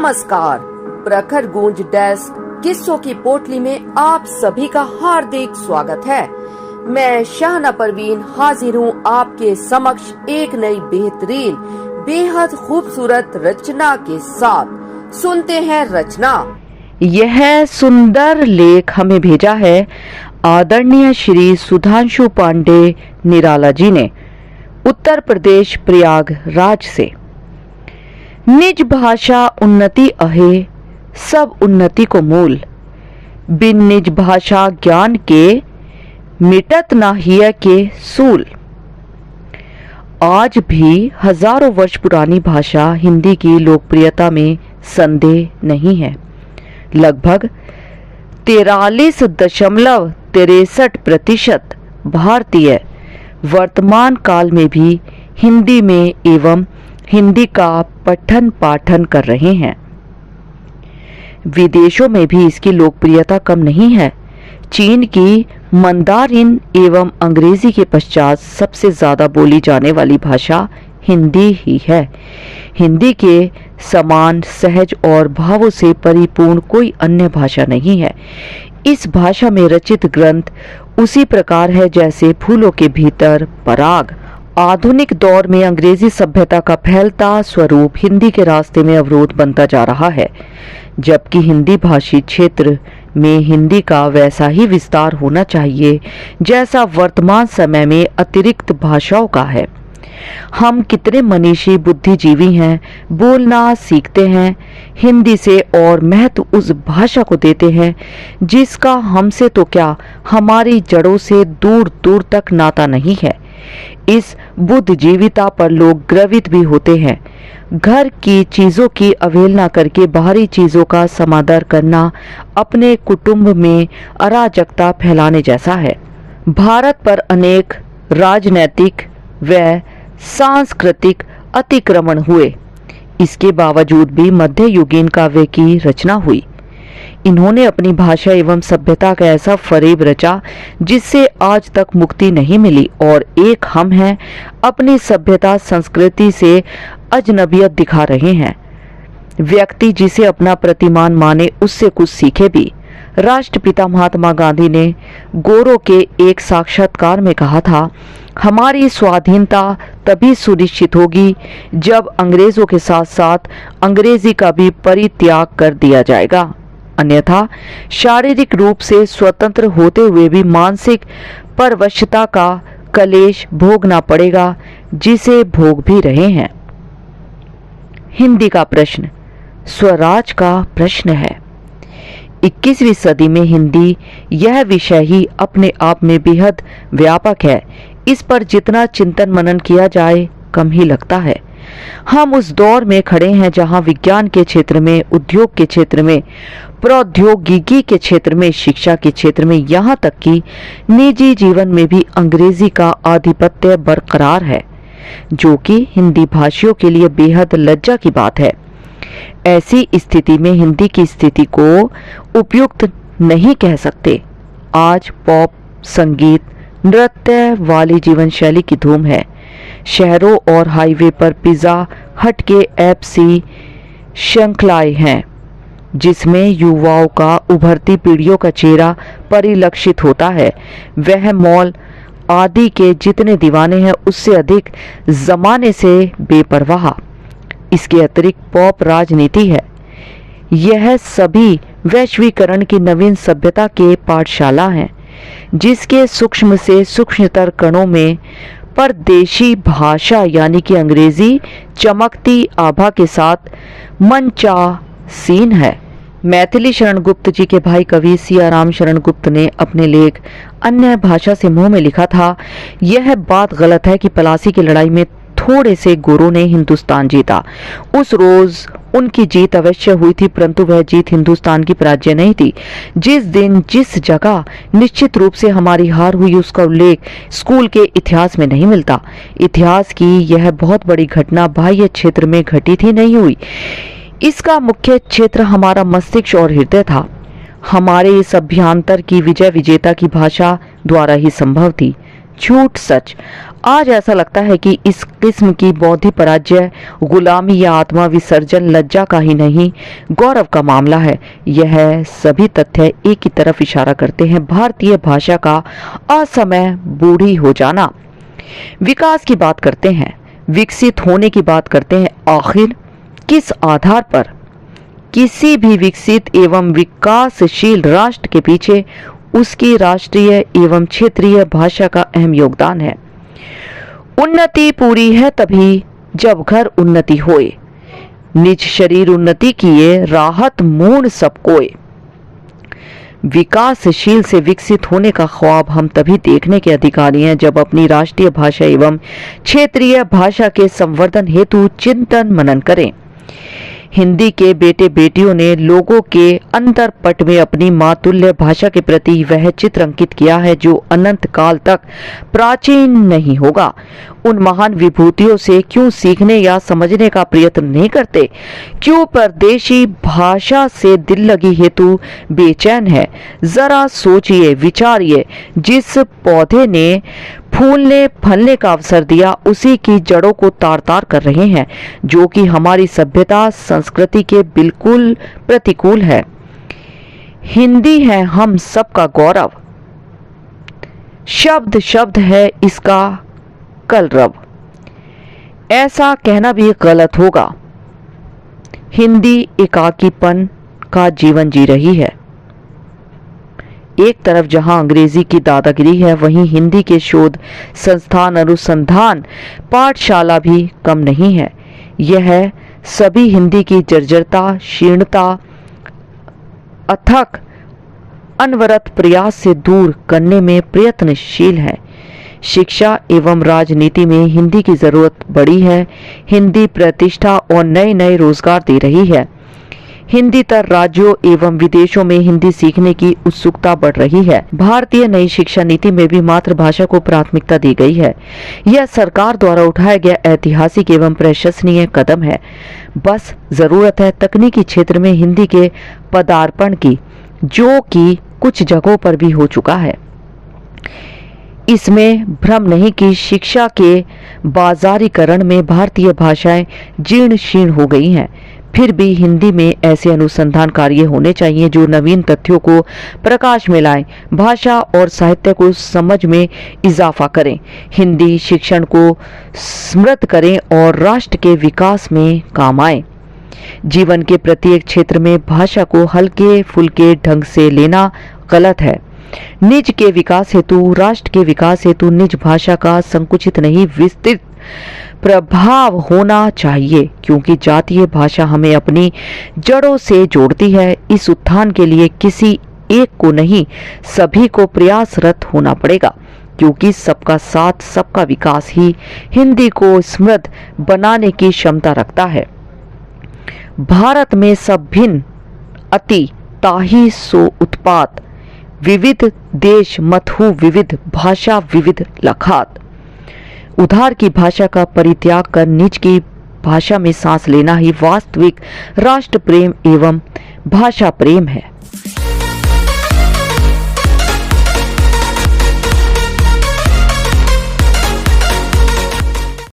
नमस्कार। प्रखर गूंज डेस्क किस्सों की पोटली में आप सभी का हार्दिक स्वागत है। मैं शाहना परवीन हाजिर हूँ आपके समक्ष एक नई बेहतरीन बेहद खूबसूरत रचना के साथ। सुनते हैं रचना। यह सुंदर लेख हमें भेजा है आदरणीय श्री सुधांशु पांडे निराला जी ने, उत्तर प्रदेश प्रयागराज से। निज भाषा उन्नति अहे, सब उन्नति को मूल। बिन निज भाषा ज्ञान के, मिटत ना हिय के सूल। आज भी हजारों वर्ष पुरानी भाषा हिंदी की लोकप्रियता में संदेह नहीं है। लगभग 43.63% भारतीय वर्तमान काल में भी हिंदी में एवं हिंदी का पठन पाठन कर रहे हैं। विदेशों में भी इसकी लोकप्रियता कम नहीं है। चीन की मंदारिन एवं अंग्रेजी के पश्चात सबसे ज्यादा बोली जाने वाली भाषा हिंदी ही है। हिंदी के समान सहज और भावों से परिपूर्ण कोई अन्य भाषा नहीं है। इस भाषा में रचित ग्रंथ उसी प्रकार है जैसे फूलों के भीतर पराग। आधुनिक दौर में अंग्रेजी सभ्यता का फैलता स्वरूप हिंदी के रास्ते में अवरोध बनता जा रहा है, जबकि हिंदी भाषी क्षेत्र में हिंदी का वैसा ही विस्तार होना चाहिए जैसा वर्तमान समय में अतिरिक्त भाषाओं का है। हम कितने मनीषी बुद्धिजीवी हैं, बोलना सीखते हैं हिंदी से और महत्व उस भाषा को देते हैं जिसका हमसे तो क्या हमारी जड़ों से दूर दूर तक नाता नहीं है। इस बुद्धिजीविता पर लोग गर्वित भी होते हैं। घर की चीजों की अवहेलना करके बाहरी चीजों का समादर करना अपने कुटुंब में अराजकता फैलाने जैसा है। भारत पर अनेक राजनैतिक व सांस्कृतिक अतिक्रमण हुए, इसके बावजूद भी मध्ययुगीन काव्य की रचना हुई। इन्होंने अपनी भाषा एवं सभ्यता का ऐसा फरेब रचा जिससे आज तक मुक्ति नहीं मिली, और एक हम हैं अपनी सभ्यता संस्कृति से अजनबियत दिखा रहे हैं। व्यक्ति जिसे अपना प्रतिमान माने उससे कुछ सीखे भी। राष्ट्रपिता महात्मा गांधी ने गोरों के एक साक्षात्कार में कहा था, हमारी स्वाधीनता तभी सुनिश्चित होगी जब अंग्रेजों के साथ साथ अंग्रेजी का भी परित्याग कर दिया जाएगा, अन्यथा शारीरिक रूप से स्वतंत्र होते हुए भी मानसिक परवशता का कलेश भोगना पड़ेगा, जिसे भोग भी रहे हैं। हिंदी का प्रश्न स्वराज का प्रश्न है। 21वीं सदी में हिंदी यह विषय ही अपने आप में बेहद व्यापक है। इस पर जितना चिंतन मनन किया जाए कम ही लगता है। हम उस दौर में खड़े हैं जहां विज्ञान के क्षेत्र में, उद्योग के क्षेत्र में, प्रौद्योगिकी के क्षेत्र में, शिक्षा के क्षेत्र में, यहाँ तक कि निजी जीवन में भी अंग्रेजी का आधिपत्य बरकरार है, जो कि हिंदी भाषियों के लिए बेहद लज्जा की बात है। ऐसी स्थिति में हिंदी की स्थिति को उपयुक्त नहीं कह सकते। आज पॉप संगीत, नृत्य वाली जीवन शैली की धूम है। शहरों और हाईवे पर पिज्जा हट के एफसी श्रृंखलाएं हैं, जिसमें युवाओं का उभरती पीढ़ियों का चेहरा परिलक्षित होता है। वह मॉल आदि के जितने दीवाने हैं उससे अधिक जमाने से बेपरवाह। इसके अतिरिक्त पॉप राजनीति है। यह सभी वैश्वीकरण की नवीन सभ्यता के पाठशाला हैं, जिसके सूक्ष्म से सूक्ष्मतर कणों में परदेशी भाषा यानी कि अंग्रेजी चमकती आभा के साथ मंचासीन है। मैथिली शरण गुप्त जी के भाई कवि सियाराम शरण गुप्त ने अपने लेख अन्य भाषा से मुंह में लिखा था, यह बात गलत है कि पलासी की लड़ाई में थोड़े से गोरों ने हिंदुस्तान जीता। उस रोज उनकी जीत अवश्य हुई थी, परंतु वह जीत हिंदुस्तान की पराजय नहीं थी। जिस दिन जिस जगह निश्चित रूप से हमारी हार हुई उसका उल्लेख स्कूल के इतिहास में नहीं मिलता। इतिहास की यह बहुत बड़ी घटना बाह्य क्षेत्र में घटी थी, नहीं हुई। इसका मुख्य क्षेत्र हमारा मस्तिष्क और हृदय था। हमारे इस अभ्यांतर की विजय विजेता की भाषा द्वारा ही संभव थी। झूठ सच। आज ऐसा लगता है कि इस किस्म की बौद्धिक पराजय गुलामी या आत्मा विसर्जन लज्जा का ही नहीं, गौरव का मामला है। यह सभी तथ्य एक ही तरफ इशारा करते हैं, भारतीय भाषा का असमय बूढ़ी हो जाना। विकास की बात करते हैं, विकसित होने की बात करते हैं, आखिर किस आधार पर? किसी भी विकसित एवं विकासशील राष्ट्र के पीछे उसकी राष्ट्रीय एवं क्षेत्रीय भाषा का अहम योगदान है। उन्नति पूरी है तभी जब घर उन्नति होए, निज शरीर उन्नति किए, राहत मूढ़ सब कोय। विकासशील से विकसित होने का ख्वाब हम तभी देखने के अधिकारी हैं जब अपनी राष्ट्रीय भाषा एवं क्षेत्रीय भाषा के संवर्धन हेतु चिंतन मनन करें। हिंदी के बेटे बेटियों ने लोगों के अंतरपट में अपनी मातुल्य भाषा के प्रति वह चित्र अंकित किया है जो अनंत काल तक प्राचीन नहीं होगा। उन महान विभूतियों से क्यों सीखने या समझने का प्रयत्न नहीं करते? क्यों परदेशी भाषा से दिल लगी हेतु बेचैन है? जरा सोचिए, विचारिए। जिस पौधे ने फूलने फलने का अवसर दिया उसी की जड़ों को तार तार कर रहे हैं, जो कि हमारी सभ्यता संस्कृति के बिल्कुल प्रतिकूल है। हिंदी है हम सबका गौरव, शब्द शब्द है इसका कलरव। ऐसा कहना भी गलत होगा। हिंदी एकाकीपन का जीवन जी रही है। एक तरफ जहां अंग्रेजी की दादागिरी है, वहीं हिंदी के शोध संस्थान, अनुसंधान पाठशाला भी कम नहीं है। यह सभी हिंदी की जर्जरता, शीर्णता अथक अनवरत प्रयास से दूर करने में प्रयत्नशील है। शिक्षा एवं राजनीति में हिंदी की जरूरत बढ़ी है। हिंदी प्रतिष्ठा और नए नए रोजगार दे रही है। हिंदीतर राज्यों एवं विदेशों में हिंदी सीखने की उत्सुकता बढ़ रही है। भारतीय नई शिक्षा नीति में भी मातृभाषा को प्राथमिकता दी गई है। यह सरकार द्वारा उठाया गया ऐतिहासिक एवं प्रशंसनीय कदम है। बस जरूरत है तकनीकी क्षेत्र में हिंदी के पदार्पण की, जो कि कुछ जगहों पर भी हो चुका है। इसमें भ्रम नहीं कि शिक्षा के बाजारीकरण में भारतीय भाषाएं जीर्ण शीर्ण हो गई हैं। फिर भी हिंदी में ऐसे अनुसंधान कार्य होने चाहिए जो नवीन तथ्यों को प्रकाश में लाएं, भाषा और साहित्य को समझ में इजाफा करें, हिंदी शिक्षण को समृद्ध करें और राष्ट्र के विकास में काम आए। जीवन के प्रत्येक क्षेत्र में भाषा को हल्के फुल्के ढंग से लेना गलत है। निज के विकास हेतु, राष्ट्र के विकास हेतु निज भाषा का संकुचित नहीं विस्तृत प्रभाव होना चाहिए, क्योंकि जातीय भाषा हमें अपनी जड़ों से जोड़ती है। इस उत्थान के लिए किसी एक को नहीं, सभी को प्रयासरत होना पड़ेगा, क्योंकि सबका साथ सबका विकास ही हिंदी को समृद्ध बनाने की क्षमता रखता है। भारत में सब भिन्न अति ताहि सो उत्पात, विविध देश मतहु विविध भाषा विविध लखात। उधार की भाषा का परित्याग कर निज की भाषा में सांस लेना ही वास्तविक राष्ट्र प्रेम एवं भाषा प्रेम है।